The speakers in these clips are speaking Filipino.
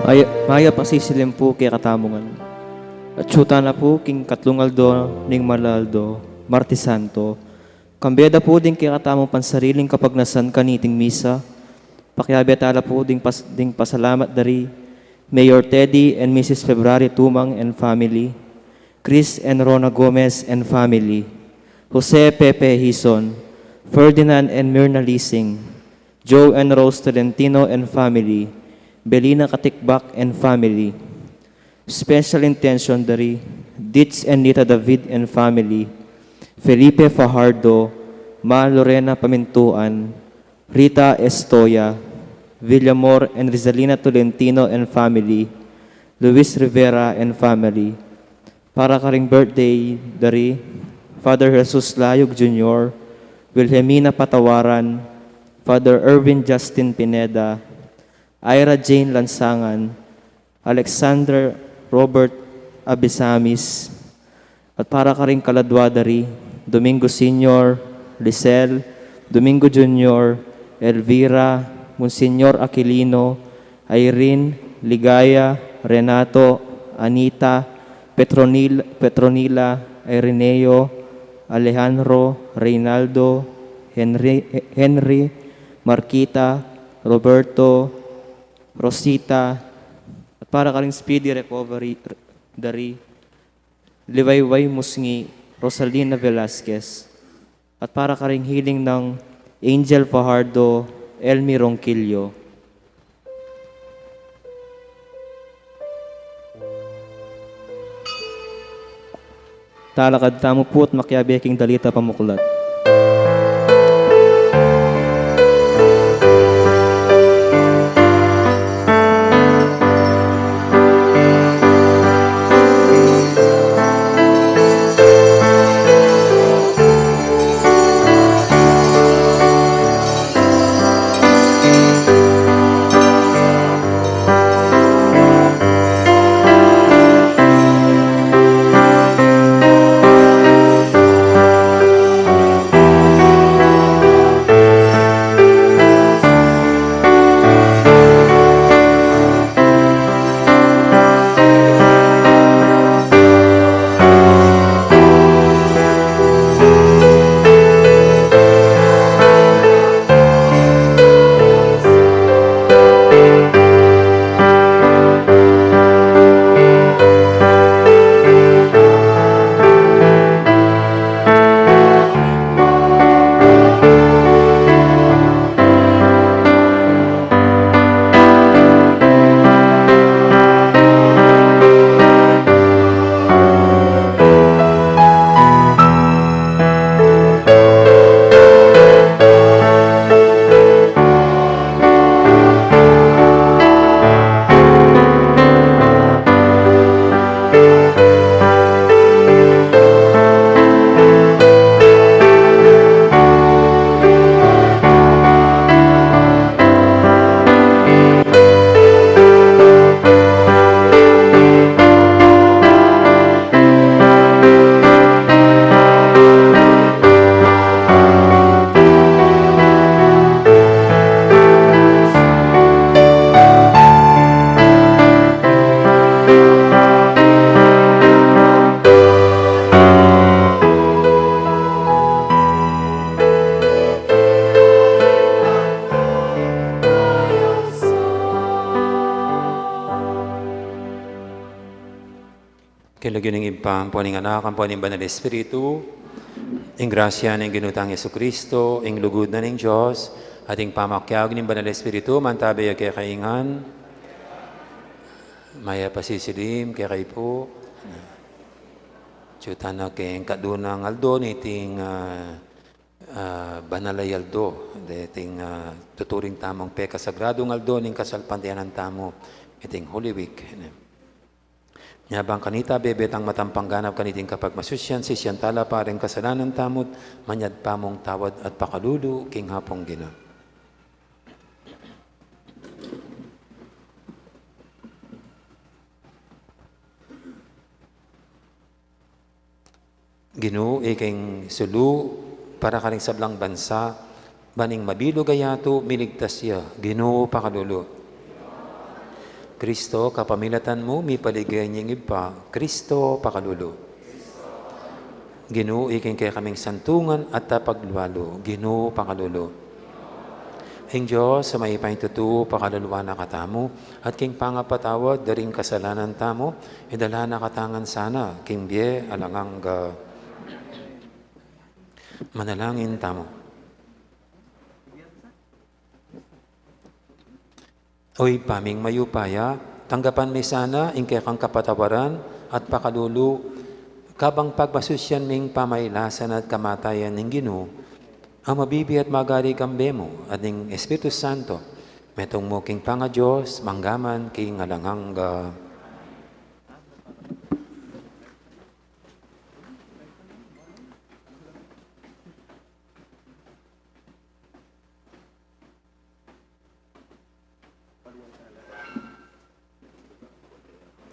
Maya pasisilim po kay katamungan. At syuta na po king katlungaldo ning malaldo, Marti Santo. Kambeda po din kay katamong pansariling kapag nasan kaniting misa. Pakiabetala po ding pasalamat dari Mayor Teddy and Mrs. February Tumang and family, Chris and Rona Gomez and family, Jose Pepe Hison, Ferdinand and Myrna Lising, Joe and Rose Tolentino and family, Belina Katikbak and family. Special intention dari Ditz and Nita David and family, Felipe Fajardo, Ma Lorena Pamintuan, Rita Estoya, Villamor and Rizalina Tolentino and family, Luis Rivera and family. Para karing birthday dari Father Jesus Layog Jr., Wilhelmina Patawaran, Father Erwin Justin Pineda, Ira Jane Lansangan, Alexander Robert Abisamis, at para karing kaladwa dari Domingo Sr., Lisel, Domingo Jr., Elvira, Monsignor Aquilino, Irene, Ligaya, Renato, Anita, Petronila, Ireneo, Alejandro, Reynaldo, Henry, Marquita, Roberto, Rosita, at para karing speedy recovery dari Liwayway Musngi, Rosalina Velasquez, at para karing healing ng Angel Fajardo, Elmi Ronquillo. Talakad tamo po at makyabeking dalita pamuklat. Kilagyan ng impang po ng anak, ang po ng Banal Espiritu, ang grasya ng ginutang Yesu Kristo, ang lugod na ng Diyos, at ang pamakyag ng Banal Espiritu, mantabay kay kaingan, maya pasisilim kay kay po, tiyuta na kay kadunang aldo, niting banalay aldo, iting tuturing tamang peka sagradong aldo, ning kasalpantianan tamo, iting Holy Week. Nyabang kanita bebetang matampang ganap kaniting kapag masusyan, sisyan tala pareng kasalanan tamot, manyad pamong tawad at pakalulu, king hapong gina. Ginu, iking sulu, para karing sablang bansa, baning mabilo gayato, miligtas siya, Ginu pakalulu. Kristo, kapamilatan mo, mi paligay niyang iba. Kristo, pakalulu. Ginoo, iking kaya kaming santungan at tapagluwalo. Ginoo, pakalulu. Ang Diyos, sa may pahintutu, pakaluluwa na katamo, at king pangapatawad, daring kasalanan tamo, idala na katangan sana, king biye, alangang manalangin tamo. Oy, paming mayupaya, tanggapan mi sana, ingke kang kapatawaran, at pakalulu, kabang pagbasusyan ming pamaylasan at kamatayan ng Ginoo, ang mabibi at magari kambe mo, at ng Espiritu Santo, metong mo king panga Diyos, manggaman king alangang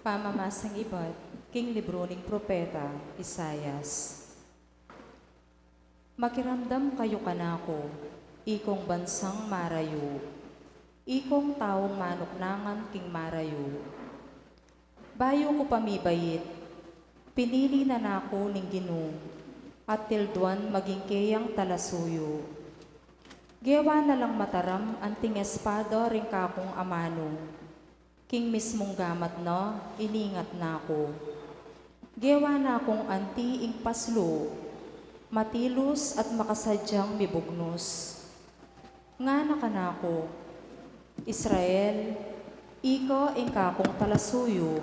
Pamamasang iba't king libro ning propeta Isayas. Makiramdam kayo kanako, ikong bansang marayo, ikong taong manuknangan king marayo. Bayo ko pamibayit, pinili na nako ning Ginoo, at tilduan maging kayang talasuyo. Gewa na lang mataram anting espada ring kakong amano, king mismong gamat na, iningat na ako. Gewa na akong anti ing paslo, matilos at makasadyang mibugnos. Nga nakanako, Israel, ika ing kakong talasuyo,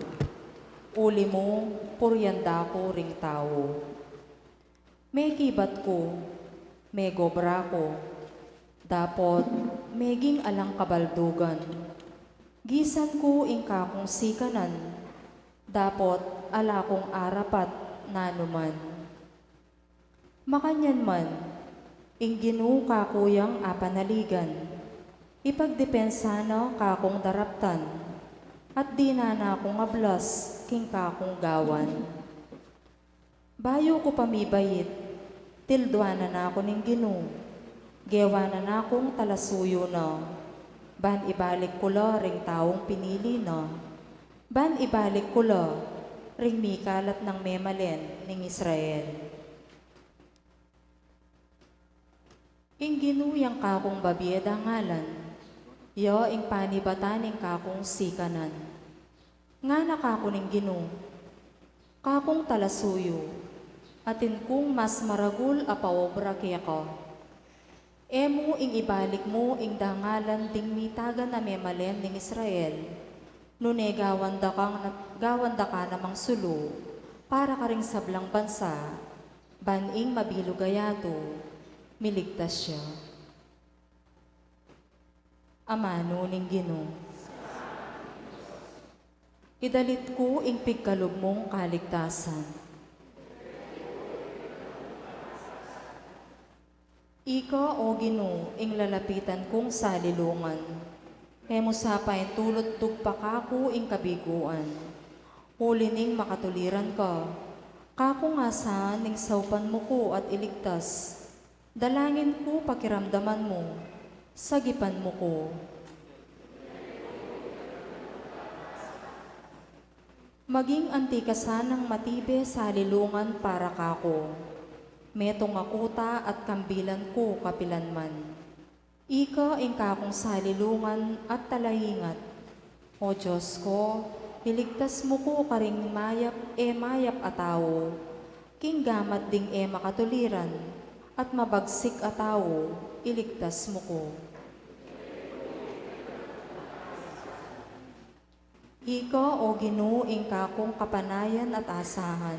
uli mo, puryanda ko ring tao. May kibat ko, may gobra ko, dapot, meging alang kabaldugan. Gisan ko ing kakong sikanan, dapot ala kong arapat nanuman. Makanyan man, ing Ginoo kakuyang apanaligan, ipagdepensa na kakong daraptan, at di na akong ablas king kakong gawan. Bayo ko pamibayit, tildwanan na ako ning Ginoo, gewanan na akong talasuyo na. Ban ibalik ko la ring taong pinili na. Ban ibalik ko la ring mikalat ng memalen ning Israel. Ing ginuyang kakong babieda ngalan, yo ing panibatan ing kakong sikanan. Nga nakako ning Ginoo, kakong talasuyo, atin kung mas maragul a paobra kaya ka. Emo ing ibalik mo ing dangalan ding mitagan na memalen ning Israel, nune gawanda ka namang sulo, para ka ring sablang bansa, baning mabilugayato, miligtas siya. Amano ning Ginoo. Idalit ko ing pigkalob mong kaligtasan. Ika o Ginoo ing lalapitan kong salilungan. Emo sapay tulot tugpakaku ing kabiguan. Huli ning makatuliran ka. Kako nga saan ning saupan mo ko at iligtas. Dalangin ko pakiramdaman mo. Sagipan mo ko. Maging antikasanang matibe salilungan para kako. Metong akuta at kambilan ko kapilanman. Ika ing kakong salilungan at talahingat. O Diyos ko, iligtas mo ko karing mayap atawo, king gamat ding makatuliran, at mabagsik atawo, iligtas mo ko. Ika o Ginoo ing kakong kapanayan at asahan.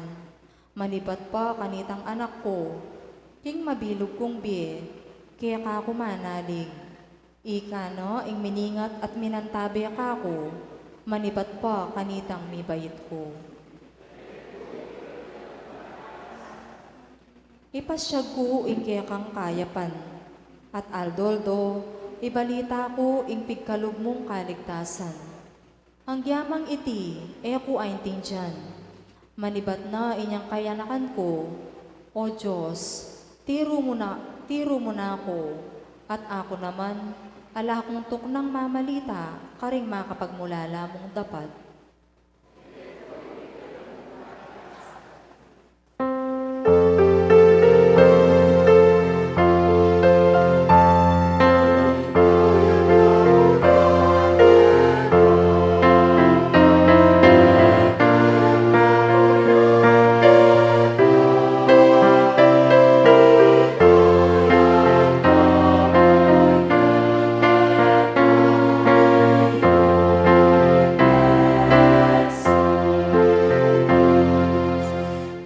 Manibat pa kanitang anak ko, king mabilog kong biye, kaya kako manalig. Ika no, ing miningat at minantabi ako, manibat pa kanitang mibayit ko. Ipasyag ko ing kaya kang kayapan, at aldoldo, ibalita ko ing pigkalog mong kaligtasan. Ang gyamang iti, ako ay tindiyan. Manibat na inyang kayanakan ko, O Diyos, tiro mo na ako, at ako naman, Ala kong tuknang mamalita, karing makapagmulala mong dapat.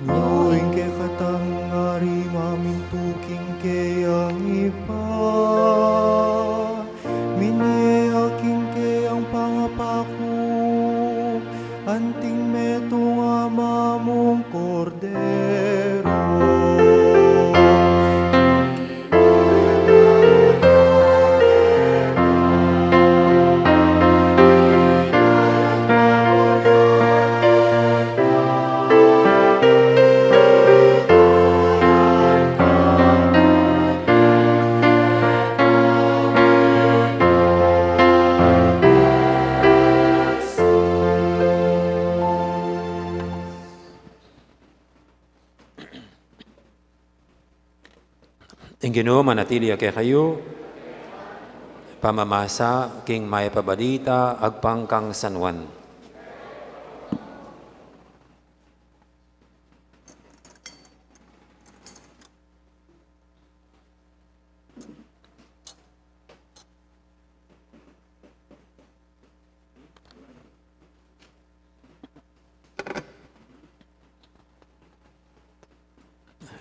Ngayon kay katangari mamintuking kayang ipa Minihaking kayang pangapako Anting metong ama mong kordero Ang Ginoo manatili kay kayo, pamamasa king may pabalita agpangkang San Juan.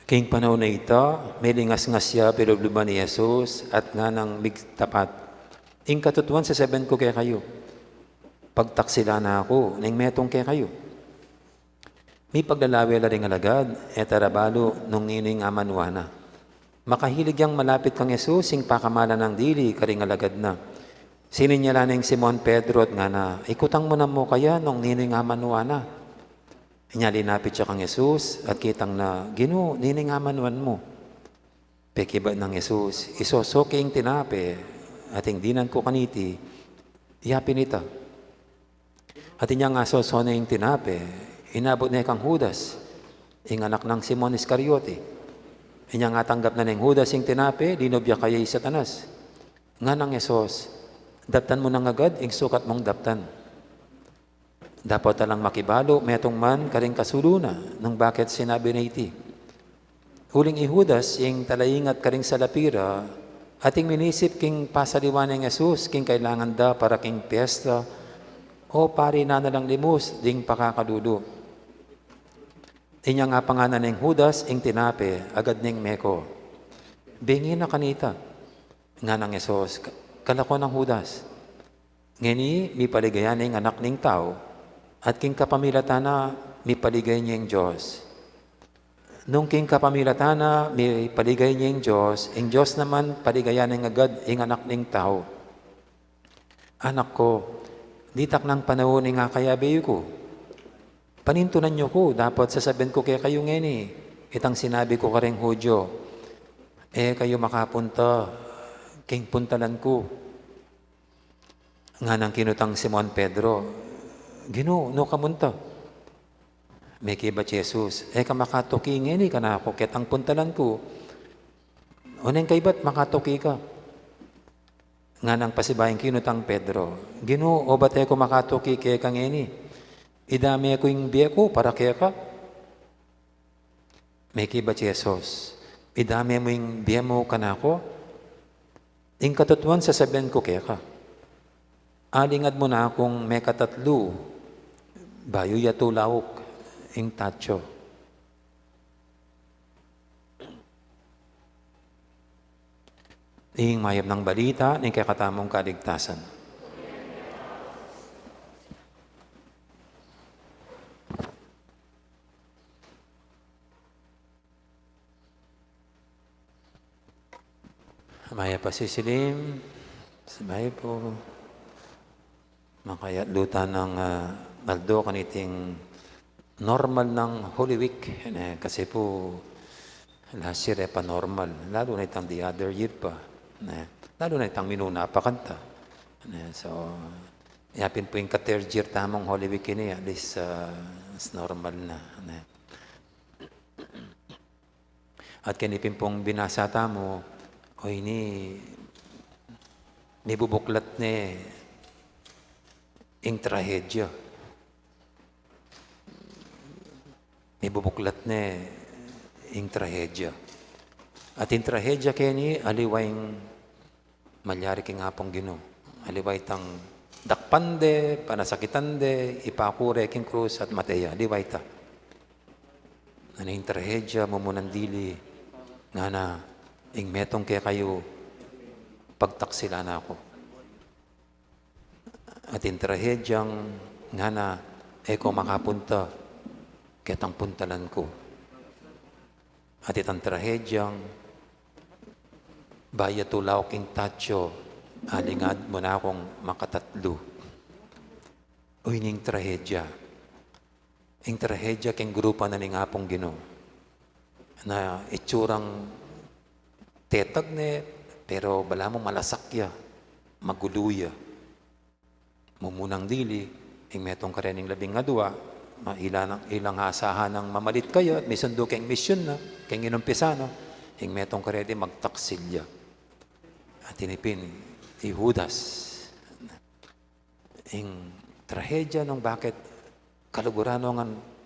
King panahon na ito, may lingas nga siya pilubluban ni Jesus at nga ng migtapat. Ing katutuan sa 7 ko kay kayo. Pagtaksila na ako, ning metong kay kayo. May paglalawi la ring alagad, etarabalo nung nining amanwana. Makahilig yang malapit kang Jesus, ing pakamala ng dili, karing alagad na. Sininyala ning Simon Pedro at nga na, ikutang mo na mo kaya nung nining amanwana. Inya linapit siya kang Jesus at kitang na, Ginoo, niningamanwan mo. Pekiba ng Jesus, isosoking tinape at dinan ko kaniti, iyapin ita. At inya nga sosona yung tinape, inabot na kang Judas, ing anak ng Simon Iscariote. Inya nga tanggap na ng Judas yung tinape, dinobya kaya Satanas. Nga ng Jesus, daptan mo nang agad, ing sukat mong daptan. Dapat talang makibalo, metong man, karing kasuluna, nang bakit sinabi na iti. Huling ihudas, yung talayingat karing salapira, ating minisip king pasaliwan ng Jesus, king kailangan da para king piyesta, o pari na nalang limus, ding pakakadudo. Inya nga panganan ng Judas, ing tinape, agad ning meko. Bingi na kanita, nga ng Jesus, kalako ng Judas. Ngini, mi paligayan ng anak ning tao, at king kapamilatana, mi paligay niyang Diyos. Nung king kapamilatana, mi paligay niyang Diyos, ang Diyos naman paligayan ng agad ing anak ning tao. Anak ko, ditak ng panahon nga kayabi ko. Panintunan niyo ko, dapat sasabihin ko kaya kayo ngeni. Itang sinabi ko karing Hudyo, kayo makapunta, king puntalan ko. Nga nang kinutang Simon Pedro, Ginoo, no kamunta. May kiba Jesus, ka makatoki ngeni ka na ako, ketang puntalan ko. Uneng kaibat, makatoki ka. Nga nang pasibayang kinutang Pedro, Ginoo, o ba't ko makatoki kaya ka ngeni? Idami ako yung biya ko para kaya ka. May kiba Jesus, idami mo yung biya mo ka na ako? Ing katutuan sa sabihin ko kaya ka. Alingad mo na akong may katatlo, bayo yato lawok, ing tatyo. Ing mayab ng balita, ing kakatamong kaligtasan. Maya pa sisilim, sabay po. Makaya luta ng Maldo kaniting normal ng Holy Week. Kasi po last year pa normal. Lalo na itang the other year pa. Lalo na itang minuna pakanta. So, yapin po yung ka-third year tamang Holy Week ini, at least it's normal na. At kinipin pong binasa tamo, o ini, may bubuklat ni ing trahedya. May bubuklat ni ing trahedya. At ing trahedya kini, aliwayng malyari king apong Ginoo. Aliway tang dakpande, panasakitande, ipakure king krus at mateya. Aliway ta. Ano ing trahedya, mumunandili, nga na, ing metong kaya kayo, pagtaksila na ako. At ing trahedyang, nga na, eko makapunta, ketang puntalan ko. At itang trahedyang, baya tulaw king tatyo, alingad mo na akong makatatlo. Uy, ning trahedya. Ing trahedya king grupa na ning apong Ginoo. Na itsurang tetag ne, pero bala mo malasakya, maguluya. Mumunang dili, ing metong karening labing nga dua, ilang asahan ng mamalit kayo, at may sundo keng misyon na, keng inumpisa na, ing metong karedi magtaksilya. At tinipin, Judas. Ing trahedya nung bakit kalugurano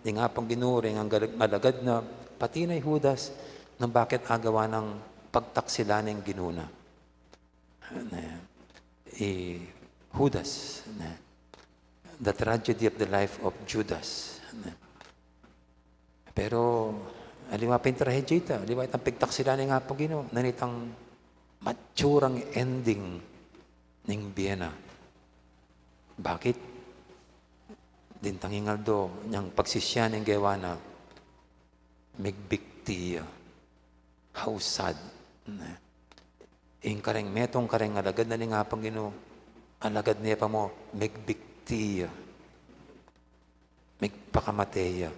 ng apang ginuring ang alagad na pati na Judas nung bakit agawa ng pagtaksila ng ginuna. Judas. The tragedy of the life of Judas. Pero aliwa pa yung trahedya ita. Aliwa itang pagtaksila ng apang Ginoo. Nanitang matsurang ending ng Vienna. Bakit? Dintang ingaldo, niyang pagsisya ng gawa na migbiktiya. How sad. Ing kareng metong kareng alagad na ni nga pang Ginoo, alagad niya pa mo, migbiktiya. Migpakamateya.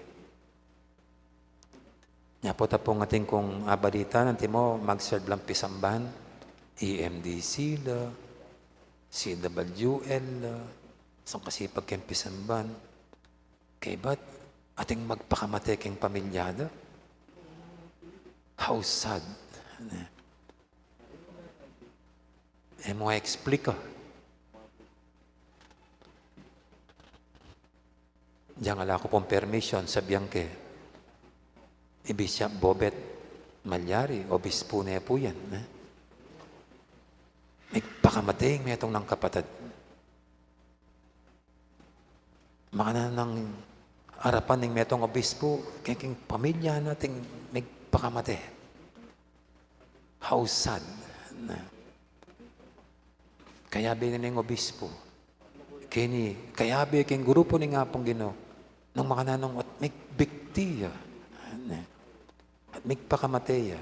Nya po tapong ating kong abalita, nanti mo mag-serve lang pisamban, EMDC la, CWL la, isang kasipag kayong pisamban. Kay ba't ating magpakamate kayong pamilyada? How sad. Mo explica. Diyan ala ko pong permission, sabihan ke, ibisya Bobet Malyari, obispo na po yan. Nagpakamating may itong ng kapatid. Makana ng harapan ng metong obispo, kaya pamilya nating nagpakamate. How sad. Kaya bin ng obispo, kaya bin king grupo ng apong Ginoo, nung makananong at magbiktiya, at magpakamateya.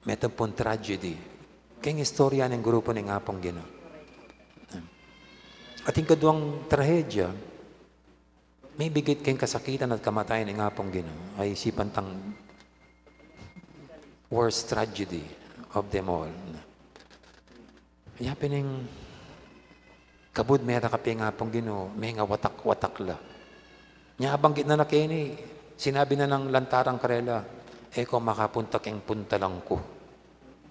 Metong pong tragedy, kaya istorya ng grupo ng apong Ginoo. At yung kaduang trahedya, may bigit kayong kasakitan at kamatayan ng apong Ginoo, ay isipan tang worst tragedy of them all. Kaya pining kabud may rakapi ng apong Ginoo, may nga watak-watak la. Nya abanggit na nakini, sinabi na ng lantarang karela, eko makapunta keng punta lang ko.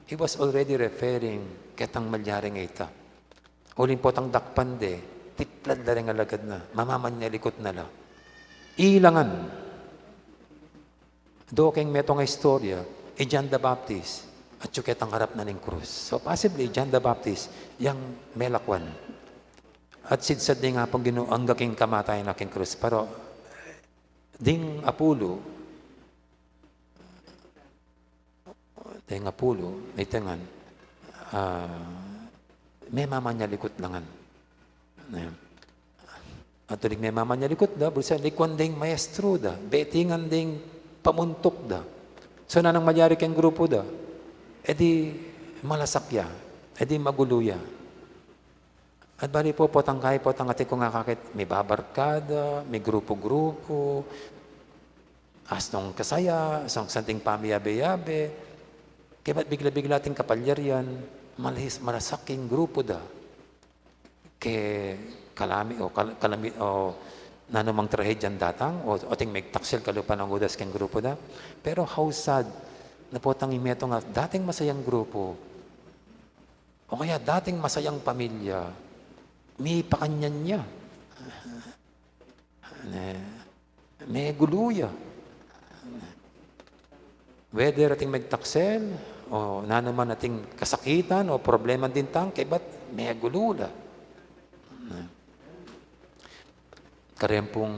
He was already referring ketang malyaring ita. Ulin po tang dakpande, tiplad na rin alagad na, mamaman niya likot na la. Ilangan. Do keng metong istorya, John the Baptist, at yung ketang harap na ng krus. So possibly, John the Baptist, yang melakwan. At sidsad din nga pong Ginoo ang gaking kamatay na king krus. Pero, ding Apulo, may tangan, may mama niya likot langan. At tulig may mama niya likot da, bulsa likwan ding maestro da, betingan ding pamuntok da. So na nang magyari kang grupo da, edi malasakya, edi maguluya. At bali po potang kay potang ati ko nga kakit, may babarkada, may grupo-grupo, asnong kasaya, asnong santing pamiyabe-yabe, Kaya ba't bigla-bigla ating kapalyar yan? Malasaking grupo da. Kaya kalami o nanumang trahedyan datang o ating megtaksel kalupan ng udas keng grupo da. Pero how sad na po tang imeto nga dating masayang grupo o kaya dating masayang pamilya may pakanyan niya. May guluya. Whether ating magtaksel o naman ating kasakitan o problema din tang, kaya ba't may gulula? Kareng pong,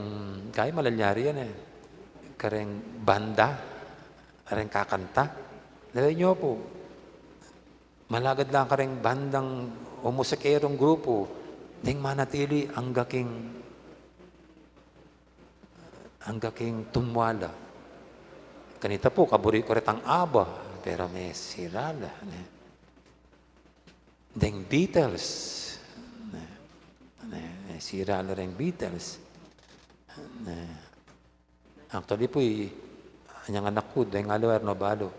kaya malalyari yan eh. Kareng banda, kareng kakanta. Dahil nyo po, malagad lang kareng bandang o musikerong grupo, ding manatili ang gaking tumwala. Kanita po, kaburi ko rin ang ABBA, pero may sirala. Ding Beatles. May sirala rin Beatles. Actually po, anyang anak ko, dahil nga luar no balo,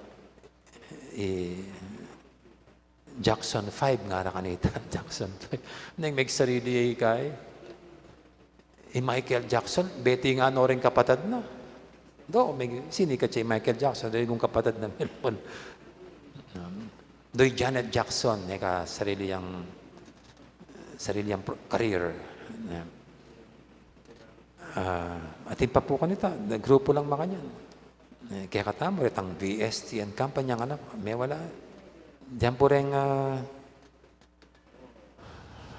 Jackson 5 nga na kanita. Jackson 5. Nang may sarili kay Michael Jackson, beti nga no rin kapatid na. Sini ka siya Michael Jackson, dahil kong kapatid na Melon. Do'y Janet Jackson, ka sarili yang career. Atin pa po kanita, grupo lang makanyan. Kaya katamo, ang VST and company ang anak, may wala. Diyan po rin,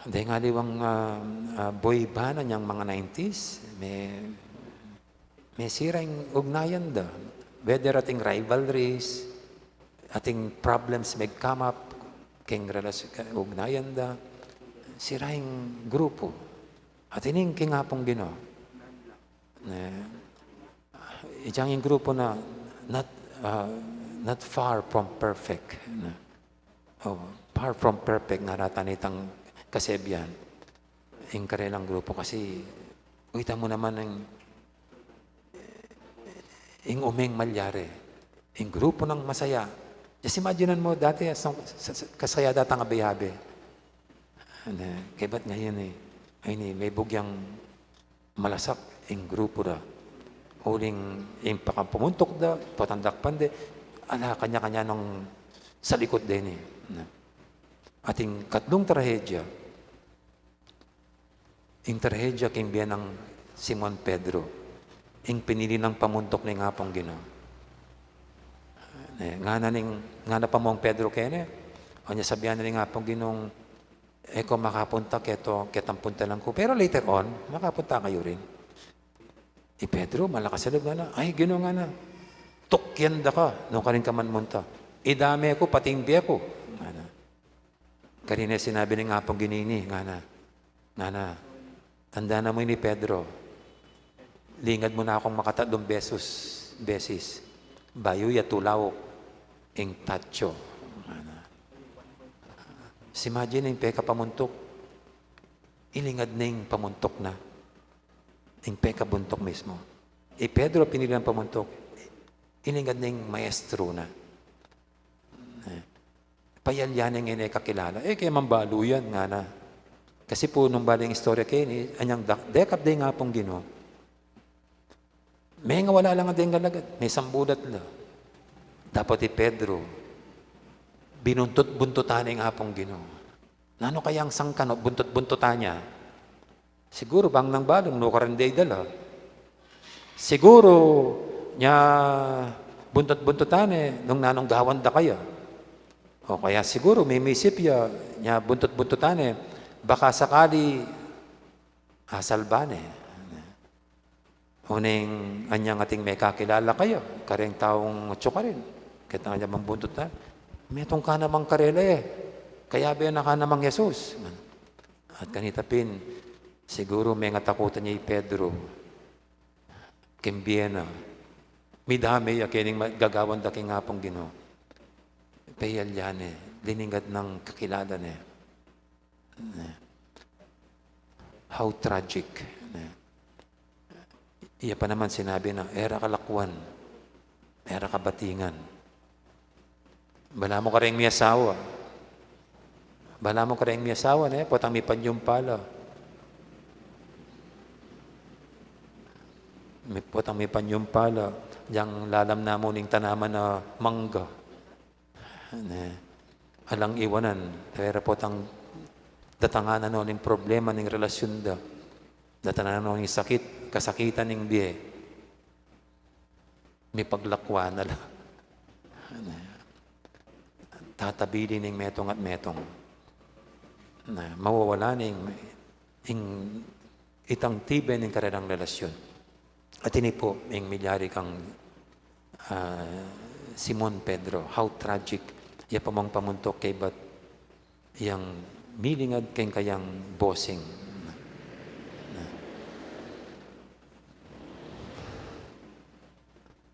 dahil nga liwang boy band niyang mga 90s, may sirang ugnayan da. Whether ating rivalries, ating problems may come up, king ugnayan da, sirang grupo. At ining kingapong gino. Ijang yung grupo na not far from perfect. Far from perfect nga ratanitang kasebyan. Yung karelang grupo kasi uita mo naman yung uming malyari. Yung grupo ng masaya. Just imaginean mo dati kasaya datang abihabi. Kaya ba't ngayon may bugyang malasak yung grupo da. Uling yung pakapumuntok da, patandak pande, kanya-kanya nung sa likod din Ating katlong trahedya, yung trahedya kimbiyan ng Simon Pedro, yung pinili ng pamuntok ng ngapong Ginoo. Nga na pa mong Pedro kene, o niya sabihan na ng ngapong Ginoong, kung makapunta, ketang punta lang ko. Pero later on, makapunta kayo rin. Pedro, malakas sa loob nga na. Ay, Ginoo nga na. Tukyan da ka, nung ka rin ka man munta. Idami ako, pating di ako. Nga na. Kanina sinabi ng ngapong Ginini, nga na. Tanda na mo ni Pedro. Lingad mo na akong makatatlong beses. Bayo ya tulaw, ing tatyo. Imagine yung peka pamuntok. Ilingad na yung pamuntok na. Yung peka buntok mismo. Pedro pinili ng pamuntok. Ilingad na yung maestro na. Payalyan yung kakilala. Kaya mambalo yan nga na. Kasi po nung baling istorya kayo, anyang dekap day nga pong Ginoo. May nga wala lang ang ding galagad. May sambulat la. Dapat Pedro, buntot-buntutan yung apong Ginoo. Nano kaya ang sangkano, buntot-buntutan niya? Siguro bang nang balong, no karanday dala. Siguro, niya buntot-buntutan nung nanong gawan da kaya. O kaya siguro may misip niya buntot-buntutan baka sakali asalban Uning anyang ating may kakilala kayo, kareng taong tso ka rin. Kahit nga niya mambuntutan. Metong ka namang karela Kaya ba na ka namang Jesus? At kanita pin, siguro may ngatakutan niya Pedro. Kimbiena. Midami kining gagawan da king ngapong Ginoo. Payal yan Liningad ng kakilala How tragic. Iya pa naman sinabi na, era kalakwan, era kabatingan. Bala mo ka rin may asawa. Bala mo ka rin may asawa, ne? Potang may panyumpala. Potang may panyumpala. Diyang lalam na mo ning tanaman na mangga. Ne? Alang iwanan. Pero potang datanganan no ning problema ning relasyon da. Datanganan no ning sakit, kasakitan ning biye. May paglakwa na lang. Tatabili ning metong at metong. Na mawawala ning itang tibe ning karerang relasyon. At ini po, ing milyari kang Simon Pedro, how tragic, iya pamang pamuntok kay bat yang milingad kayang bossing.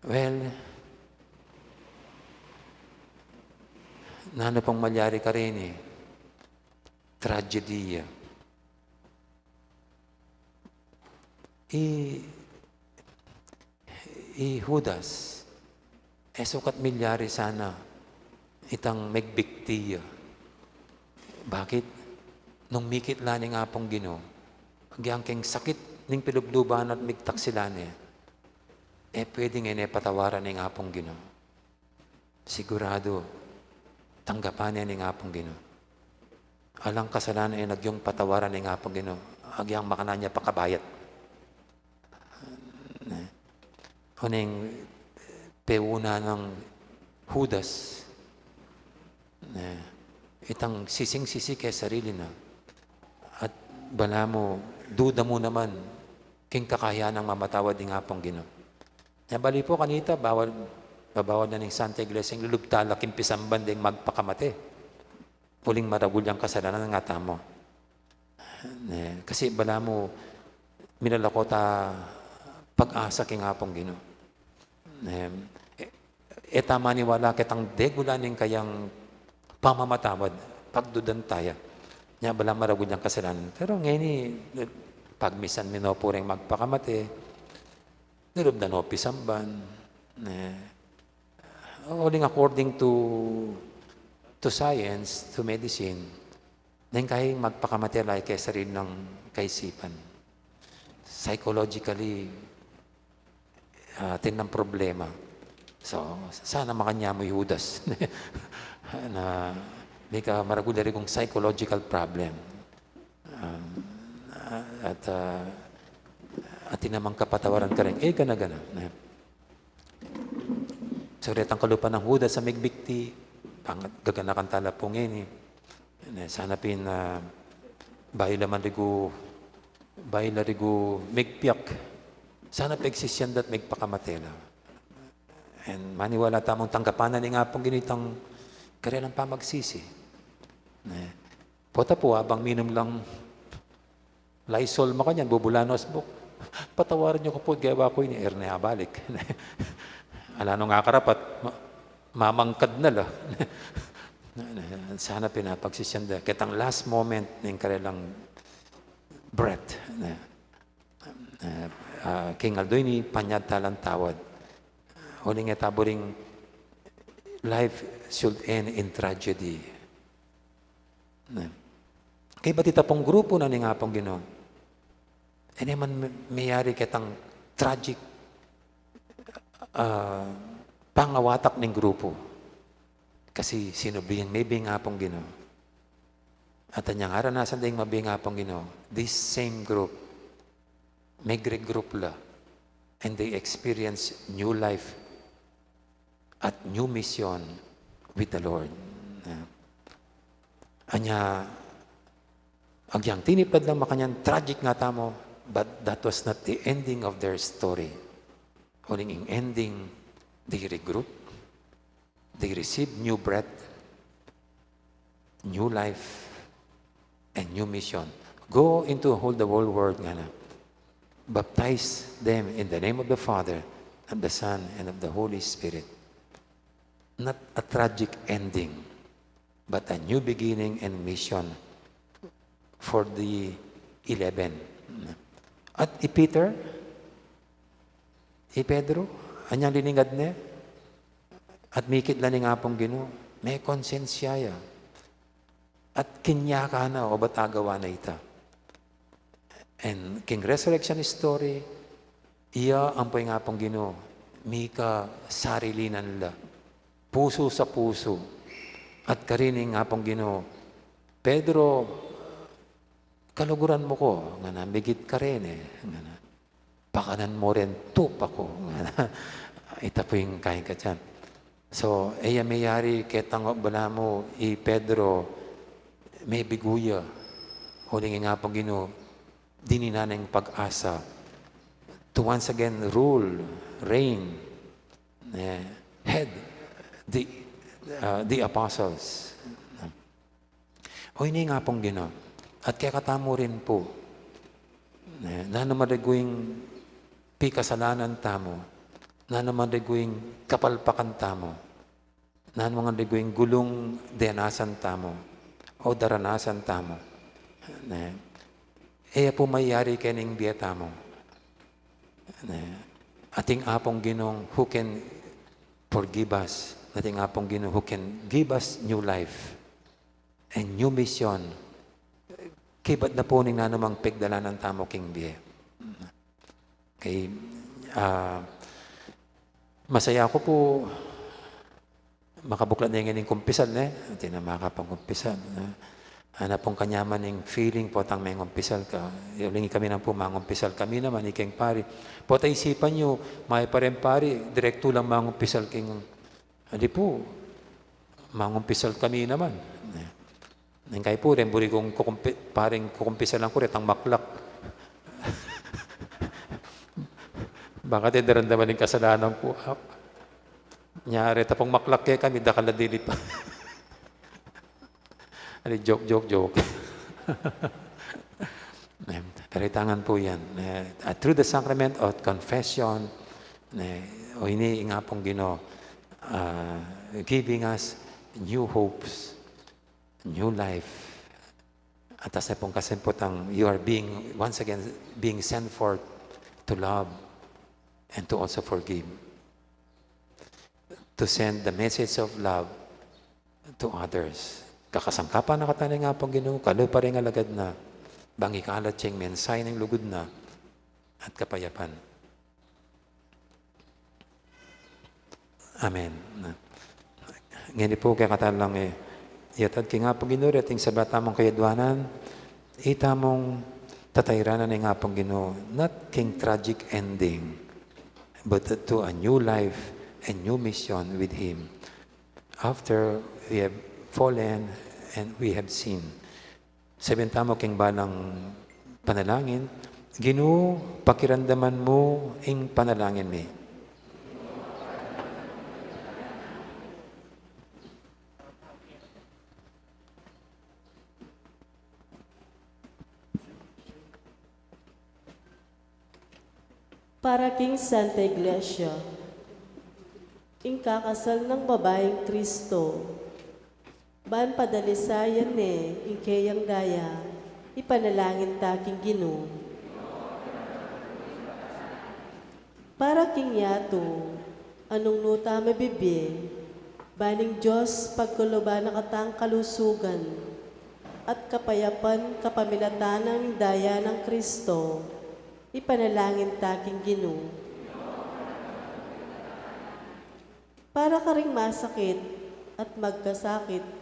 Well, nano pang malyari ka rin eh. Tragedya. Judas, sukat milyari sana itang megbiktiya. Bakit? Nung mikit la ni nga pong Ginoo, agyan keng sakit ning pilubluban at migtak sila niya, pwede nga patawaran ni nga pong Ginoo. Sigurado, tanggapan niya ni nga pong Ginoo. Alang kasalanan nagyong patawaran ni nga pong Ginoo, agyang makanan niya pakabayat. Kuning peuna ng Judas, itang sising-sisi kay sarili na. At bala mo, duda mo naman, king kakayahan ng mamatawad ng apong Ginoo. Bali po kanita, bawal na ng Santa Iglesia, yung lulubtala, kimpisamban ding magpakamate. Uling maragul yung kasalanan ng atamo. Kasi bala mo, minalakota pag-asa king apong Ginoo. Tama niwala kitang degula ning kayang pamamatawad, pagdudan tayo. Nya bala maragul yung kasalanan. Pero ngayon pagmisan minopuring magpakamate, nilubdan o pisamban. Only according to science, to medicine, nang kayang magpakamate lang kay sarili ng kaisipan. Psychologically, tinang problema. So, sana makanya mo Judas na may ka maragulari kong psychological problem. At tinamang kapatawaran ka rin, gana-gana. So, retang kalupa ng Judas sa migbikti, gaganakan tala po ngayon. Sana pin bahay larigo migpiyak. Sana pagsisyan dat magpakamatela. And maniwala tamang tanggapanan ni nga pong ginitang karelang pamagsisi. Pota po, abang minum lang Lysol mo kanyan, bubulanos mo. Patawarin niyo ko po, gawa ko yun, Ernea balik. Alano nga karapat, mamangkad na la. Sana pinapagsisyan. Kitang last moment ng karelang breath. King Aldoy ni panyad talang tawad. Huling etaboring life should end in tragedy. Kaya ba't itapong grupo na ni nga pong Ginoo? Man mayari kitang tragic pangawatak ng grupo. Kasi sinubihin may nga pong Ginoo. At anyang aranasan ding mabi nga pong Ginoo. This same group may regroup la and they experience new life at new mission with the Lord. Anya, agyang tinipad lang makanyan, tragic nga tamo, but that was not the ending of their story. Huling in ending, they regroup, they receive new breath, new life, and new mission. Go into the whole world nga na. Baptize them in the name of the Father, of the Son, and of the Holy Spirit. Not a tragic ending, but a new beginning and mission for the 11. At Peter, Pedro, anyang liningad niya, at mikit lang nga pong Ginoo. may konsensyaya. At kinyaka na o batagawa na ita. And king resurrection story, iya ang po nga pong Ginoo, mika sarilinan la, puso sa puso, at karining nga pong Ginoo, Pedro, kaluguran mo ko, nga na, bigit ka rin nga na, pakanan mo rin, tup ako, nga na, ita po yung kain ka dyan. So, mayari, ketang bala mo, Pedro, may biguya, huling nga pong Ginoo, dininanang pag-asa, to once again rule, reign, head the apostles. O ini nga pong Ginoo. At kaya katamo rin po, na naman reguing pikasalanan tamo, na naman reguing kapalpakan tamo, na naman reguing gulong denasan tamo, o daranasan tamo. Eya po mayari kening biyata mo. Ating apong Ginong who can forgive us. Ating apong Ginong who can give us new life and new mission. Kibat na po ning nanamang pigdalan ng tamo king biye. Okay. Masaya ko po makabuklat na yung kumpisal Hindi na makapangkumpisal. Ana pong kanyaman ng feeling po tang may ngumpisal ka. Ulingi kami na po mangumpisal kami naman, iking pari. Po tayo isipan nyo, may pareng pari, direkto lang mangumpisal king. Hindi po, mangumpisal kami naman. Nang kayo po rin, buri kong paring kukumpisal lang ko rin, ang maklak. Bakit daramdaman ng kasalanan ko? Nyari, tapong maklak kaya kami, dakaladili pa. Joke. Pero tangan po yan. Through the sacrament of confession, o ini nga pong Ginoo, giving us new hopes, new life. At sa pong kasimputang, you are being, once again, being sent forth to love and to also forgive. To send the message of love to others. Kakasangkapan na katanay nga pong Ginoo, kaloy pa rin alagad na, bangi kalat siyang mensay ng lugod na, at kapayapan. Amen. Ngayon po kaya katalang yatad ki nga pong Ginoo, ating sabat among kayadwanan, ita mong tatayranan ng nga pong Ginoo, not king tragic ending, but to a new life and new mission with Him. After we have fallen and we have sinned. Sabihin tamo king balang panalangin, Ginoo, pakiramdaman mo ing panalangin mi. Para king Santa Iglesia, ing kakasal ng babaeng Kristo, ban padalisayan ing kayang daya, ipanalangin taking Ginoo. Para king yato, anong nuta mabibi, baning Diyos pagkuluban na katang kalusugan, at kapayapan kapamilatanan ng daya ng Kristo, ipanalangin taking Ginoo. Para ka ring masakit at magkasakit,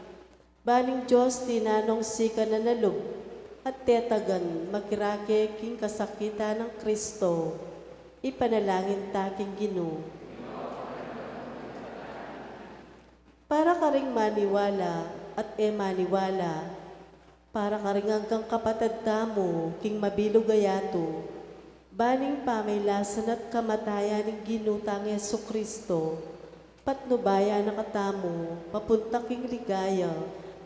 baning Diyos tinanong sika na nalub at tetagan magirake king kasakitan ng Kristo, ipanalangin taking Ginoo. Para ka ring maniwala at maniwala, para ka ring hanggang kapatid tamo king mabilugayato, baning pamaylasan at kamatayan ng ginutang Jesucristo, patnubaya na katamo, papunta king ligaya,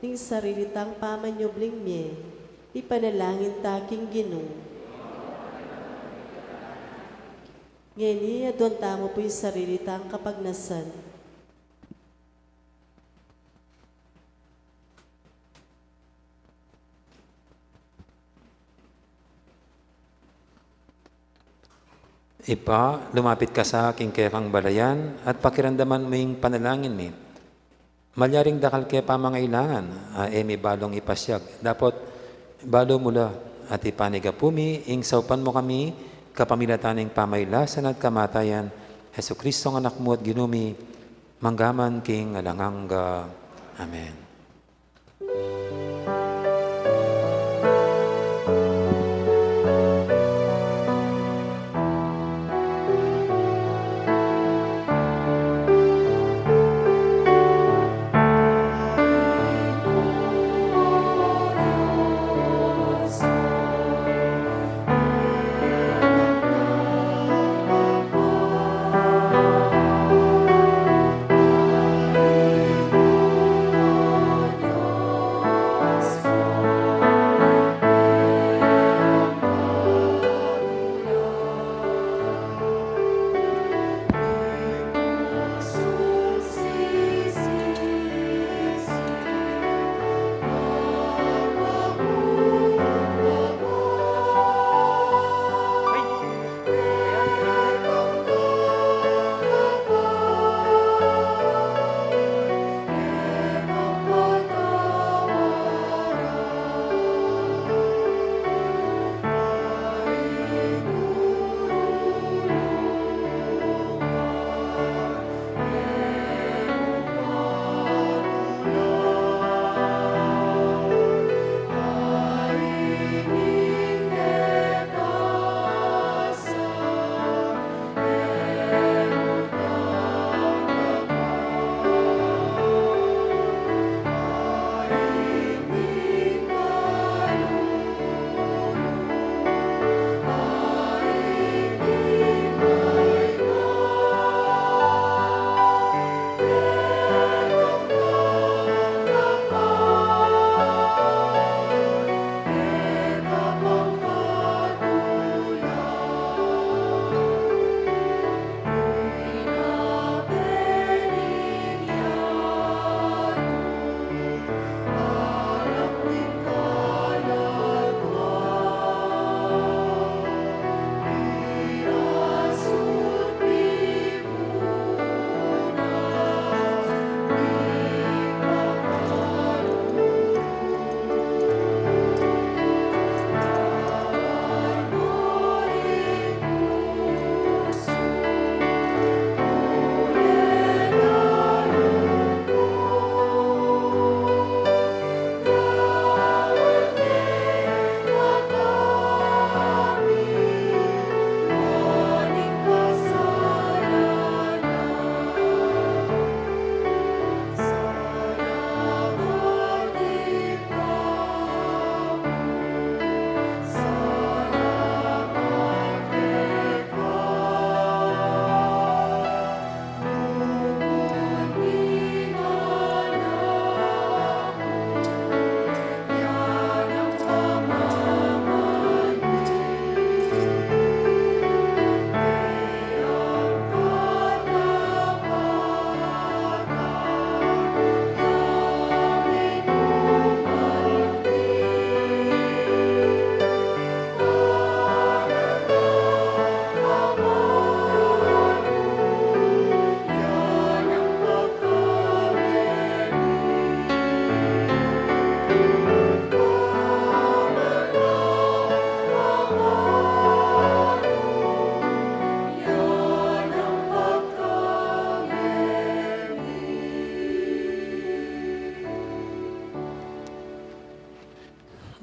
ning sarilitang pamanyubling miye, ipanalangin taking Ginoo. Ngayon, doon tamo po yung sarilitang kapagnasan. Lumapit ka sa aking kayakang balayan at pakiramdaman mo yung panalangin mi. Malyaring dakal kaya pamangailangan, emi balong ipasyag. Dapat balo mula at ipanigapumi, ing saupan mo kami, kapamilataning pamaylasan at kamatayan, Hesu Kristo ang anak mo at ginumi, manggaman king alanganga. Amen.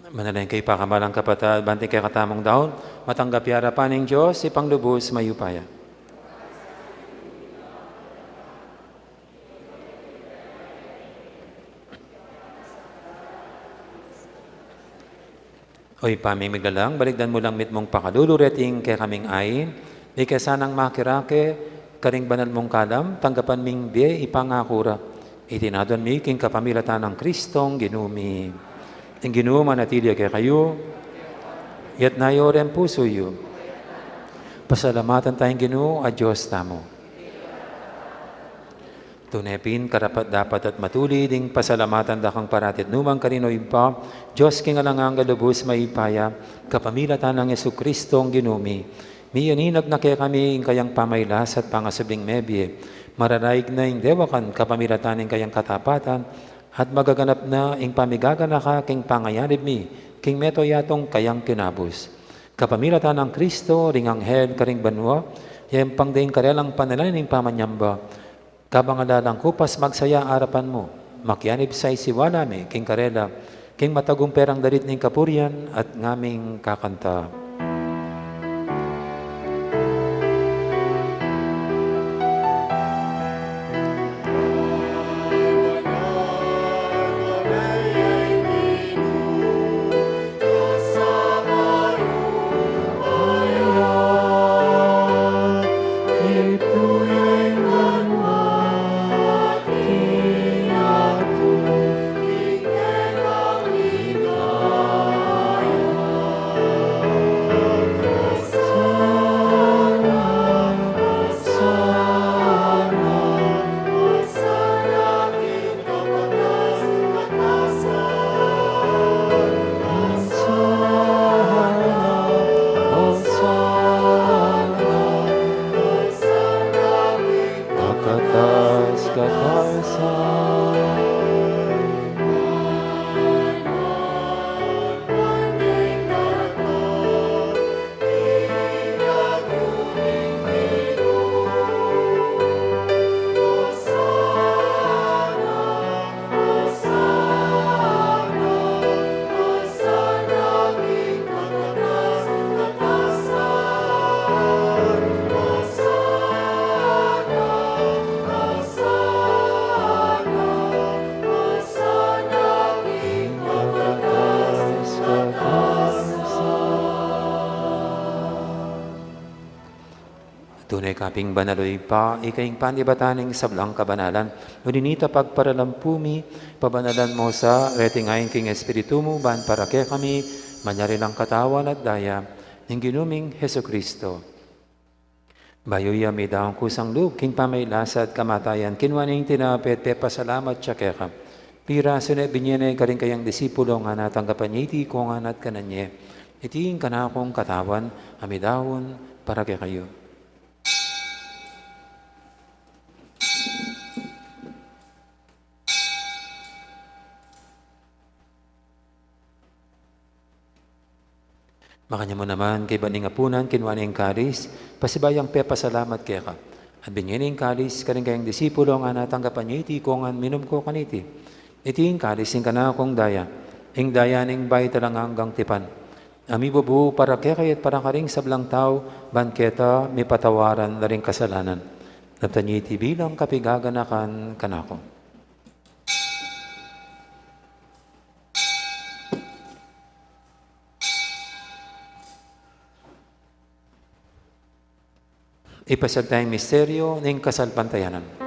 Manalangin kay pakamalang kapatid, banting kay katamong daon, matanggap yarapan ng Diyos, ipanglubos mayupaya. Oy, pamimiglalang, baligdan mo lang mit mong pakalulureting kay kaming ayin, di kay sanang makirake, karing banal mong kalam, tanggapan ming biye ipangakura, itinadon mi king kapamilatan ng Kristong ginumi. Ang ginuman natilya kay kayo, yat nayo rin puso yu. Pasalamatan tayong Ginoo at Diyos tamo. Tunepin, karapat dapat at matuli, ding pasalamatan dakang paratit numang karino impa, Diyos king alangang galubos maipaya, kapamilatan ng Yesu Kristong ginumi, Miyaninag na kaya kami ing kayang pamaylas at pangasabing mebye. Mararaig na ing dewakan kapamilatan ing kayang katapatan at magaganap na ing pamigagana ka king pangayanib mi, king meto yatong kayang kinabus. Kapamilatan ng Kristo, ring anghel, karing banwa, yung pangdaing karelang panalanin ing pamanyamba, kabangadalang kupas magsaya arapan mo, makyanib sa isiwala mi, king karela, king matagumperang darit ning kapurian at ngaming kakanta. Tunay kaping banaloy pa, ikaing panibataning sablang kabanalan. Nuninita pagparalampumi, pabanalan mo sa retingayin king Espiritu mo, ban para kaya kami, manyari lang katawan at daya, ng ginuming Heso Kristo. Bayoya may daong kusang loob, king pamaylasa at kamatayan, kinwaning tinapet, pasalamat siya kaya ka. Pira, sunay binyene ka rin kayang disipulo nga natanggapan niya, iti ko nga nat kananye. Itiin ka na akong katawan, amidawon, para kaya kayo. Makanya mo naman kay baning apunan, kinwaning kalis, pasibayang pasalamat kaya ka. At binyaning kalis, karing kayang disipulo nga natanggapan niya, iti ko nga minum ko kaniti. Itiin kalis, ing ka na akong daya, ing daya ning bay talang hanggang tipan. Ami bubu para kaya kayat para karing sablang tao, banketa, may patawaran na ring kasalanan. Naptan niya iti bilang kapigaganakan kanako. Ipasag tayong misteryo ng kasalpantayanan.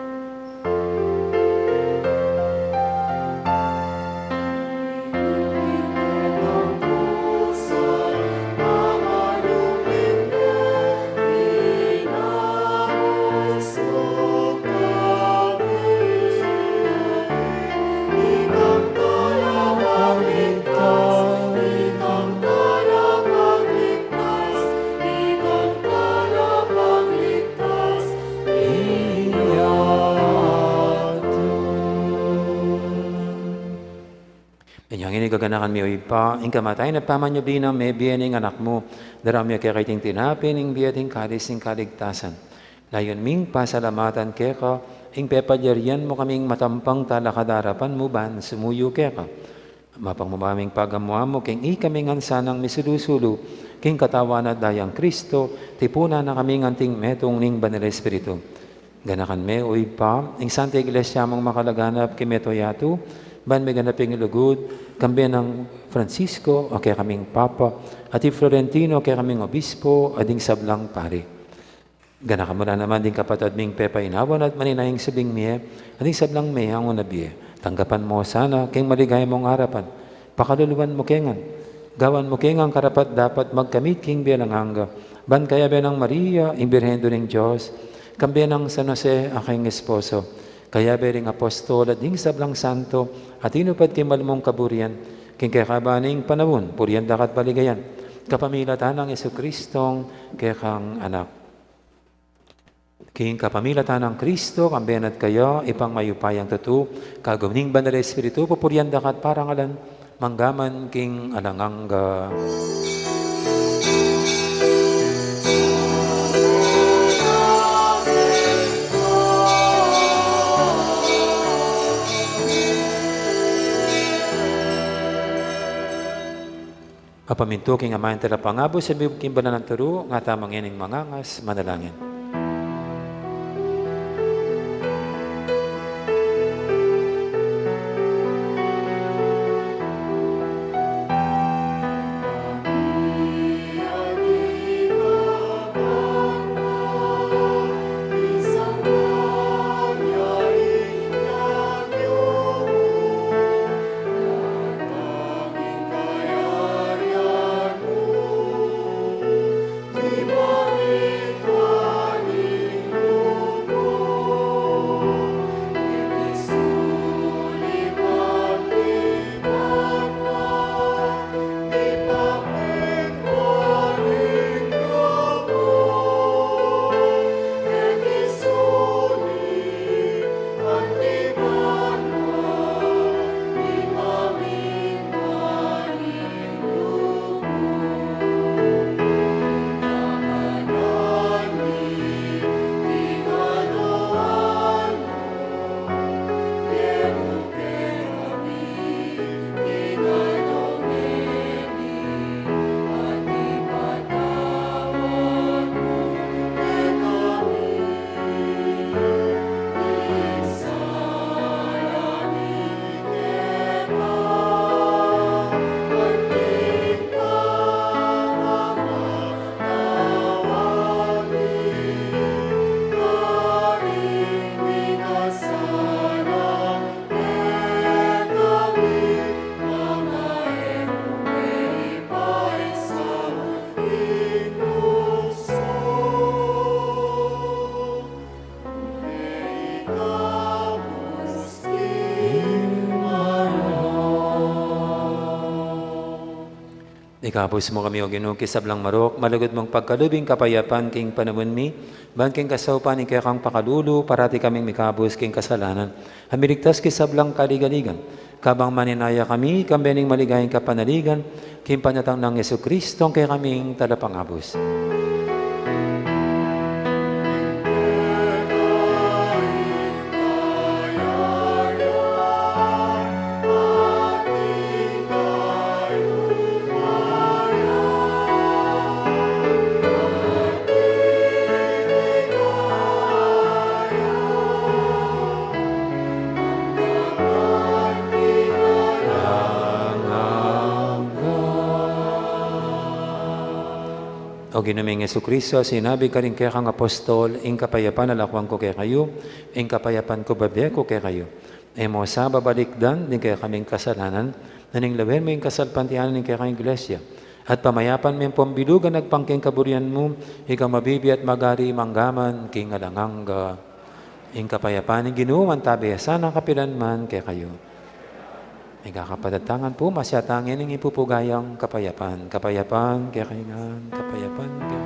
Gaganakan mi pa, ing kamatay na pamanyabli na may biyaning anak mo, darami kaya kaiting tinapin, ing biyating kalis, ing kaligtasan. Layon ming pasalamatan kaya ka, ing pepadyarian mo kaming matampang talakadarapan mo ban, sumuyo kaya ka. Mapangmamaming pagamuha mo, king ikaming ansanang misulusulu, king katawan at dayang Kristo, tipuna na kaming anting metong ning Banal Espiritu. Ganakan me, pa, ing Santa Iglesia mong makalaganap kimeto yato, ban may ganaping ilugod, kambi ng Francisco, o kaya kaming Papa, at Florentino, kaya kaming Obispo, ading sablang pari. Gana ka muna naman din kapatid ming Pepa inawan at maninahing sabing miye, ading sablang may hangon na biye. Tanggapan mo sana, keng maligay mong harapan. Pakaluluan mo kengan. Gawan mo kengan karapat dapat magkamit king bilang hangga. Ban kaya benang Maria, imbirhendo ng Diyos, kambi ng San Jose, aking esposo. Kaya bering apostol at ding sablang santo at inupad kay malmong kaburian, king kakabaning panawon, puriyan dakat baligayan. kapamilatan ng Jesucristong kekang anak. King kapamilatan ng Kristo, kambenat kayo, ipang mayupayang tutu, kagumning banal Espiritu, pupuryan dakat parangalan, manggaman king alangangga. Apaminto king amayan tala pangabo sa bibig kimbala ng turo, nga tamang ining mangangas, manalangin. Ikapos mo kami o Ginoo kisablang marok, malagod mong pagkalubing kapayapan king panamon mi, ban king kasaupan ni kang pakalulu, parati kaming mikabos king kasalanan. Hamiligtas kisablang kaligaligan, kabang maninaya kami, kambening maligayang kapanaligan, king panyatang ng Jesucristo, kay kaming talapangabos. O Ginaming Jesucristo, sinabi ka rin kaya kang apostol, ing kapayapan alakwang ko kaya kayo, ing kapayapan ko babe ko kaya kayo. E mo sa babalikdan, din kaya kaming kasalanan, naning lawen mo yung kasalpantianan ng kaya kang iglesia. At pamayapan mo yung pambilugan nagpangking kaburian mo, ikaw mabibi at magari manggaman, king alangangga. Ing kapayapan ng ginuwan tabi, sana kapilan man kaya kayo. Ikakapadatangan po, masyatangin ng ipupugayang kapayapan. Kapayapan, kaya kaingan, kapayapan, kaya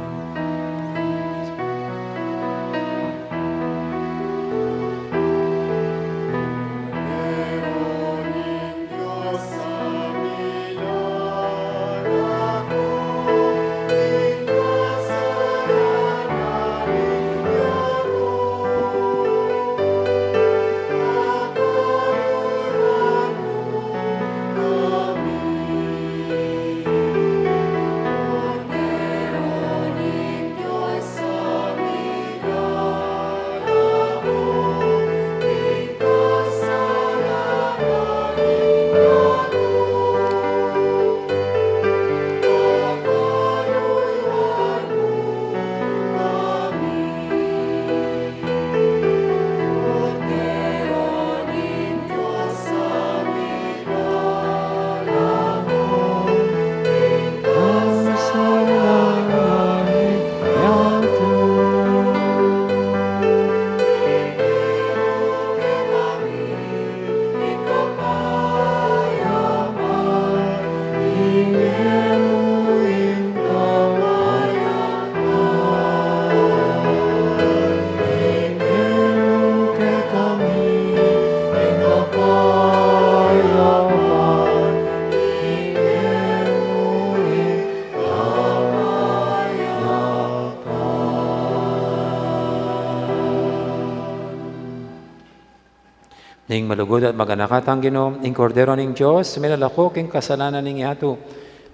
ing malugod at maganakatang Ginoo, ing kordero ning Dios, milalako king kasalanan ning yato,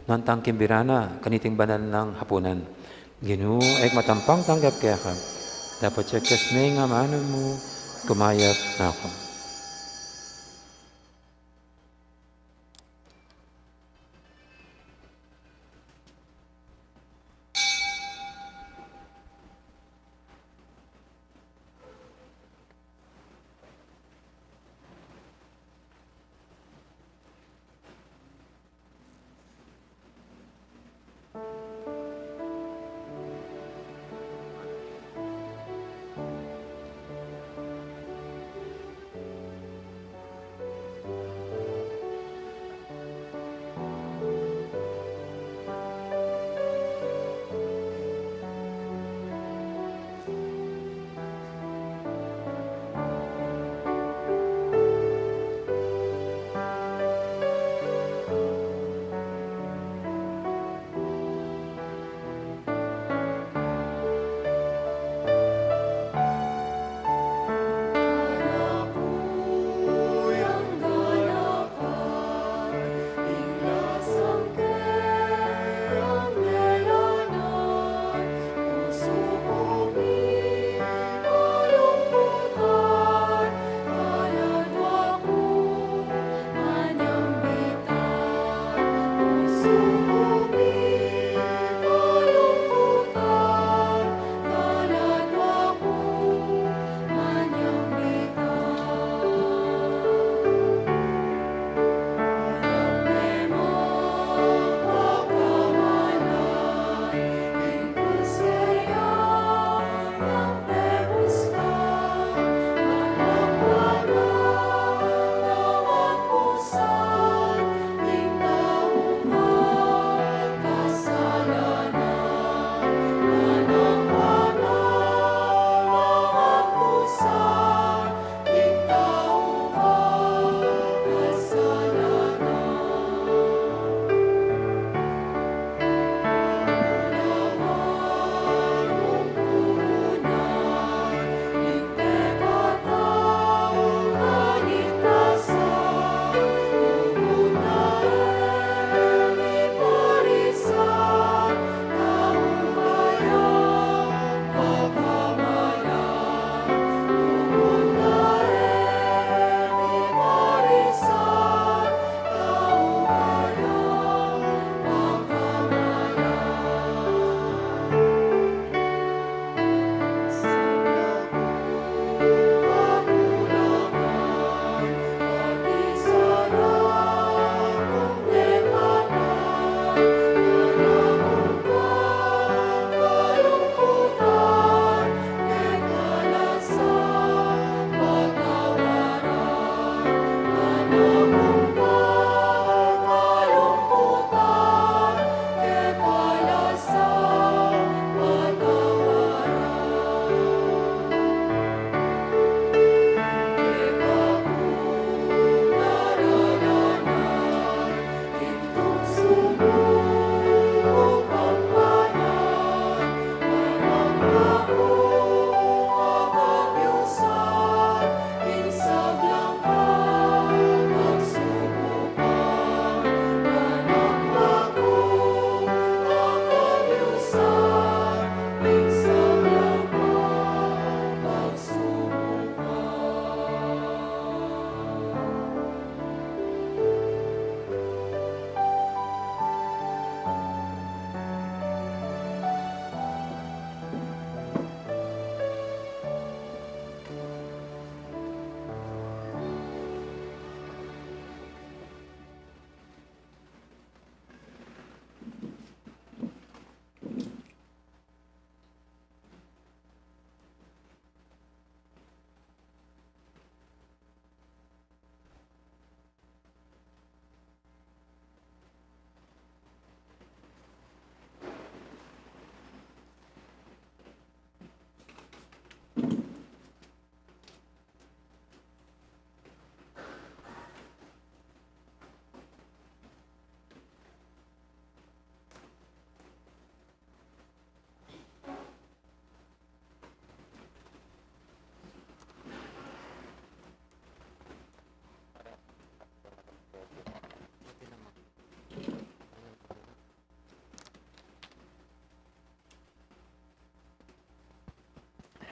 nantang kimbirana, kaniting banal ng hapunan. Ginoo, ay matampang tanggap kaya ka. Dapat siya kasme nga maanon mo, kumayat na ako.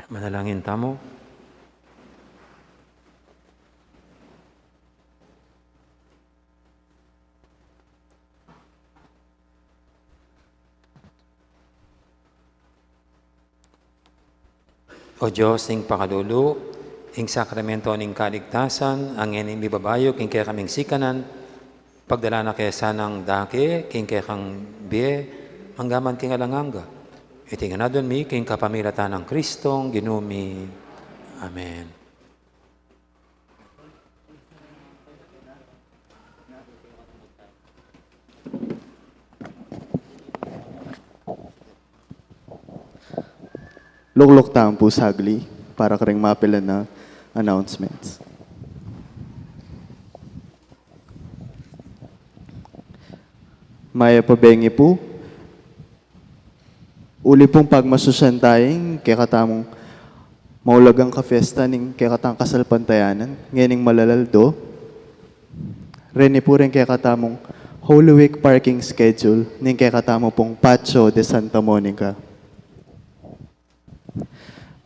Manalangin tamo. O Diyos, ing pakalulu, ing sakramento ning kaligtasan, ang ining bibabayo, king kaya kaming sikanan, pagdala na kaya sanang dake, king kaya kang biye, manggaman king alanganga. Itingan na doon mi, king kapamilatan ng Kristong, ginumi. Amen. Luklok taang po sagli para karing mapilan na announcements. Maya pabengi po. Uli pong pagmasusyan tayong kaya katamong maulagang ka-fiesta ning kaya katang kasalpantayanan, ngayon malalaldo. Reni po rin kaya katamong Holy Week parking schedule ning kaya katamo pong Pacho de Santa Monica.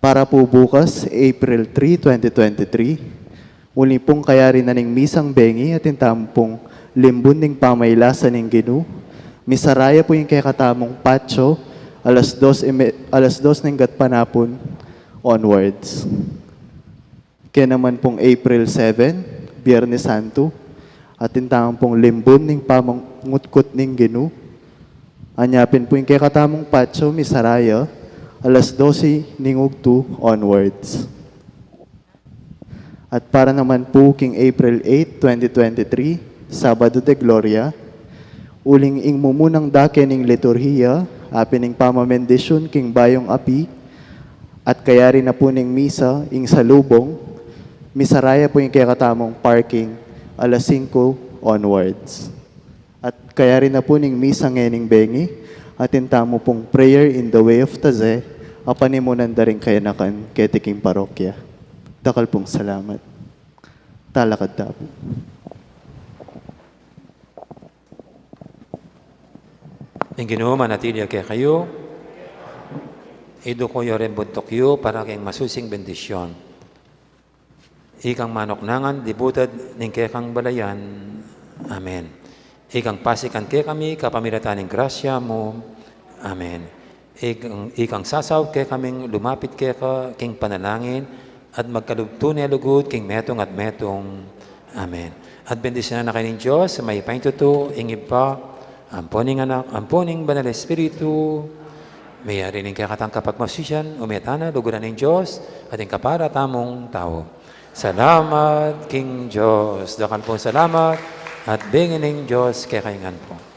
Para po bukas, April 3, 2023, muli pong kayari na ning misang bengi at intampong limbun ning pamaylasan ning Ginu. Misaraya po yung kaya katamong Pacho, alas 2 ning gatpanapon onwards. Kaya naman pong April 7, Biyernes Santo, at intampong limbun ning pamangutkot ning Ginu. Anyapin po yung kaya katamong Pacho, Misaraya, alas 12 ning ugto onwards. At para naman po king April 8, 2023, Sabado de Gloria, uling ing mumunang dake ning liturhiya, apin ning pamamendisyon king bayong api, at kayari na po ning misa ing salubong, misaraya po yung kaya katamong parking, alas 5 onwards. At kayari na po ning misa ngening bengi, atin tamo pong prayer in the way of Taze, apanimunan da rin kaya nakan ketiking parokya. Dakal pong salamat. Talakad ta po. Ing Ginoo, manatili kaya kayo. Ido ko yo rin buntok yo para kayong masusing bendisyon. Ikang manoknangan, dibutad ning kaya kang balayan. Amen. Ikang pasikan kaya kami, kapamilatan ng grasya mo. Amen. Ikang sasaw kaya kaming lumapit kaya ka king panalangin at magkalugto niya lugod king metong at metong. Amen. At bendisyon na kayo ng Diyos, may paintuto, ingib pa, amponing anak, amponing banal Espiritu, may arinig kaya katang kapag masisyan, umetana, luguran ng Diyos, ating kapara tamong tao. Salamat, King Diyos. Dakan po salamat, at bingin ng Diyos kaya kaingan po.